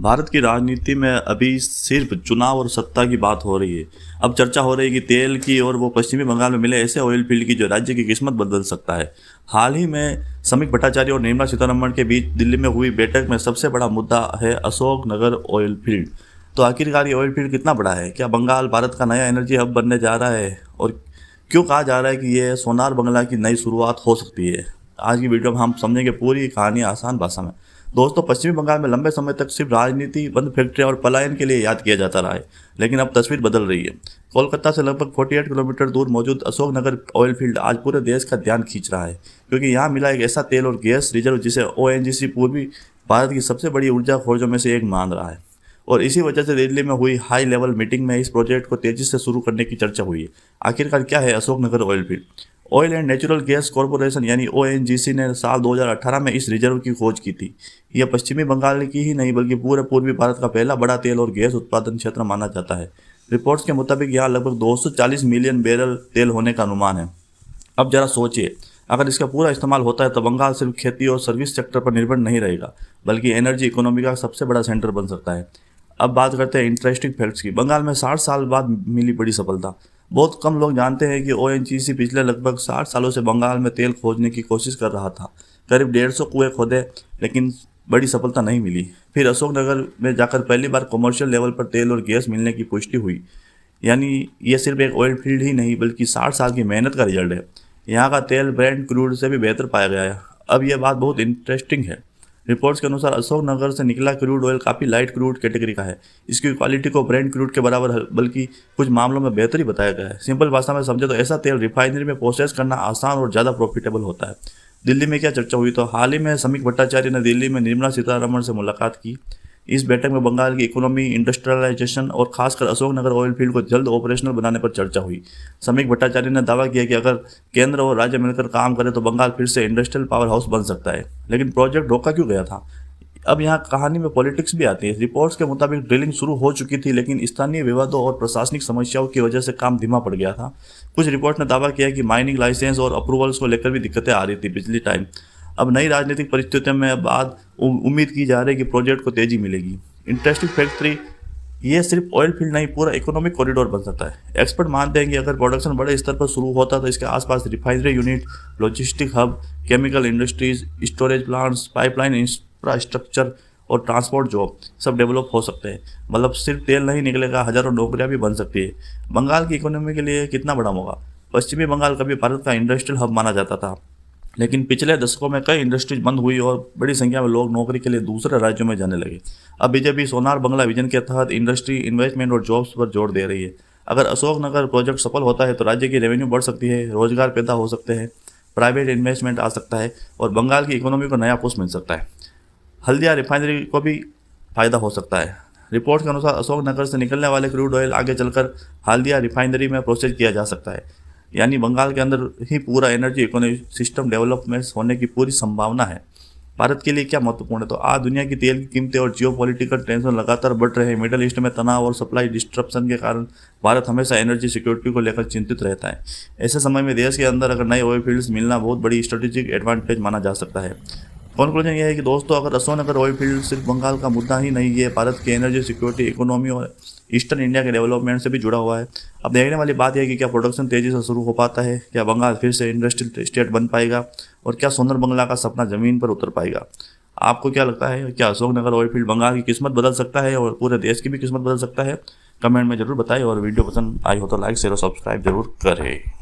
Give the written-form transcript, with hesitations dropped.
भारत की राजनीति में अभी सिर्फ चुनाव और सत्ता की बात हो रही है। अब चर्चा हो रही है कि तेल की और वो पश्चिमी बंगाल में मिले ऐसे ऑयल फील्ड की जो राज्य की किस्मत बदल सकता है। हाल ही में समीक भट्टाचार्य और निर्मला सीतारमण के बीच दिल्ली में हुई बैठक में सबसे बड़ा मुद्दा है अशोक नगर ऑयल फील्ड। तो आखिरकार ये ऑयल फील्ड कितना बड़ा है? क्या बंगाल भारत का नया एनर्जी हब बनने जा रहा है? और क्यों कहा जा रहा है कि ये सोनार बंगला की नई शुरुआत हो सकती है? आज की वीडियो में हम समझेंगे पूरी कहानी आसान भाषा में। दोस्तों, पश्चिमी बंगाल में लंबे समय तक सिर्फ राजनीति, बंद फैक्ट्रियां और पलायन के लिए याद किया जाता रहा है, लेकिन अब तस्वीर बदल रही है। कोलकाता से लगभग 48 किलोमीटर दूर मौजूद अशोकनगर ऑयल फील्ड आज पूरे देश का ध्यान खींच रहा है, क्योंकि यहाँ मिला एक ऐसा तेल और गैस रिजर्व जिसे ओएनजीसी पूर्वी भारत की सबसे बड़ी ऊर्जा खोजों में से एक मान रहा है। और इसी वजह से दिल्ली में हुई हाई लेवल मीटिंग में इस प्रोजेक्ट को तेजी से शुरू करने की चर्चा हुई है। आखिरकार क्या है Ashoknagar oil field? Oil and natural gas corporation यानी ओएनजीसी ने साल 2018 में इस रिजर्व की खोज की थी। यह पश्चिमी बंगाल की ही नहीं बल्कि पूरे पूर्वी भारत का पहला बड़ा तेल और गैस उत्पादन क्षेत्र माना जाता है। रिपोर्ट्स के मुताबिक यहाँ लगभग 240 मिलियन बैरल तेल होने का अनुमान है। अब जरा सोचिए, अगर इसका पूरा इस्तेमाल होता है तो बंगाल सिर्फ खेती और सर्विस सेक्टर पर निर्भर नहीं रहेगा, बल्कि एनर्जी इकोनॉमी का सबसे बड़ा सेंटर बन सकता है। अब बात करते हैं इंटरेस्टिंग फैक्ट्स की। बंगाल में 60 साल बाद मिली बड़ी सफलता। बहुत कम लोग जानते हैं कि ओएनजीसी पिछले लगभग 60 सालों से बंगाल में तेल खोजने की कोशिश कर रहा था। करीब 150 कुएं खोदे, लेकिन बड़ी सफलता नहीं मिली। फिर अशोकनगर में जाकर पहली बार कमर्शियल लेवल पर तेल और गैस मिलने की पुष्टि हुई। यानी ये सिर्फ एक ऑयल फील्ड ही नहीं बल्कि 60 साल की मेहनत का रिजल्ट है। यहाँ का तेल ब्रेंट क्रूड से भी बेहतर पाया गया है। अब यह बात बहुत इंटरेस्टिंग है। रिपोर्ट्स के अनुसार अशोकनगर से निकला क्रूड ऑयल काफ़ी लाइट क्रूड कैटेगरी का है। इसकी क्वालिटी को ब्रेंट क्रूड के बराबर है, बल्कि कुछ मामलों में बेहतर ही बताया गया है। सिंपल भाषा में समझे तो ऐसा तेल रिफाइनरी में प्रोसेस करना आसान और ज़्यादा प्रॉफिटेबल होता है। दिल्ली में क्या चर्चा हुई? तो हाल ही में समीक भट्टाचार्य ने दिल्ली में निर्मला सीतारमण से मुलाकात की। इस बैठक में बंगाल की इकोनॉमी, इंडस्ट्रियलाइजेशन और खासकर अशोकनगर ऑयल फील्ड को जल्द ऑपरेशनल बनाने पर चर्चा हुई। समीक भट्टाचार्य ने दावा किया कि अगर केंद्र और राज्य मिलकर काम करें तो बंगाल फिर से इंडस्ट्रियल पावर हाउस बन सकता है। लेकिन प्रोजेक्ट रोका क्यों गया था? अब यहाँ कहानी में पॉलिटिक्स भी आती है। रिपोर्ट्स के मुताबिक ड्रिलिंग शुरू हो चुकी थी, लेकिन स्थानीय विवादों और प्रशासनिक समस्याओं की वजह से काम धीमा पड़ गया था। कुछ रिपोर्ट ने दावा किया कि माइनिंग लाइसेंस और अप्रूवल्स को लेकर भी दिक्कतें आ रही थी पिछली टाइम। अब नई राजनीतिक परिस्थितियों में बाद उम्मीद की जा रही है कि प्रोजेक्ट को तेजी मिलेगी। इंटरेस्टिंग फैक्ट्री, ये सिर्फ ऑयल फील्ड नहीं, पूरा इकोनॉमिक कॉरिडोर बन सकता है। एक्सपर्ट मानते हैं कि अगर प्रोडक्शन बड़े स्तर पर शुरू होता तो इसके आसपास refinery unit, logistic hub, chemical industries, storage plants, pipeline infrastructure और ट्रांसपोर्ट जॉब सब डेवलप हो सकते हैं। मतलब सिर्फ तेल नहीं निकलेगा, हजारों नौकरियां भी बन सकती है। बंगाल की इकोनॉमी के लिए कितना बड़ा मौका। पश्चिमी बंगाल कभी भारत का इंडस्ट्रियल हब माना जाता था, लेकिन पिछले दशकों में कई इंडस्ट्रीज बंद हुई और बड़ी संख्या में लोग नौकरी के लिए दूसरे राज्यों में जाने लगे। अब बीजेपी सोनार बंगला विजन के तहत इंडस्ट्री, इन्वेस्टमेंट और जॉब्स पर जोर दे रही है। अगर अशोकनगर प्रोजेक्ट सफल होता है तो राज्य की रेवेन्यू बढ़ सकती है, रोजगार पैदा हो सकते हैं, प्राइवेट इन्वेस्टमेंट आ सकता है और बंगाल की इकोनॉमी को नया पुश मिल सकता है। हल्दिया रिफाइनरी को भी फायदा हो सकता है। रिपोर्ट के अनुसार अशोकनगर से निकलने वाले क्रूड ऑयल आगे चलकर हल्दिया रिफाइनरी में प्रोसेस किया जा सकता है। यानी बंगाल के अंदर ही पूरा एनर्जी इकोनॉमी सिस्टम डेवलपमेंट्स होने की पूरी संभावना है। भारत के लिए क्या महत्वपूर्ण है? तो आज दुनिया की तेल की कीमतें और जियोपॉलिटिकल टेंशन लगातार बढ़ रहे हैं। मिडल ईस्ट में तनाव और सप्लाई डिस्ट्रप्शन के कारण भारत हमेशा एनर्जी सिक्योरिटी को लेकर चिंतित रहता है। ऐसे समय में देश के अंदर अगर नए ऑयल फील्ड्स मिलना बहुत बड़ी स्ट्रेटेजिक एडवांटेज माना जा सकता है। कंक्लूजन यह है कि दोस्तों, अगर अशोकनगर ऑयल फील्ड सिर्फ बंगाल का मुद्दा ही नहीं, ये भारत की एनर्जी सिक्योरिटी, इकोनॉमी और ईस्टर्न इंडिया के डेवलपमेंट से भी जुड़ा हुआ है। अब देखने वाली बात यह है कि क्या प्रोडक्शन तेजी से शुरू हो पाता है, क्या बंगाल फिर से इंडस्ट्रियल स्टेट बन पाएगा और क्या सोनर बंगला का सपना जमीन पर उतर पाएगा। आपको क्या लगता है, क्या अशोकनगर ऑयल फील्ड बंगाल की किस्मत बदल सकता है और पूरे देश की भी किस्मत बदल सकता है? कमेंट में जरूर बताएं और वीडियो पसंद आई हो तो लाइक, शेयर और सब्सक्राइब जरूर करें।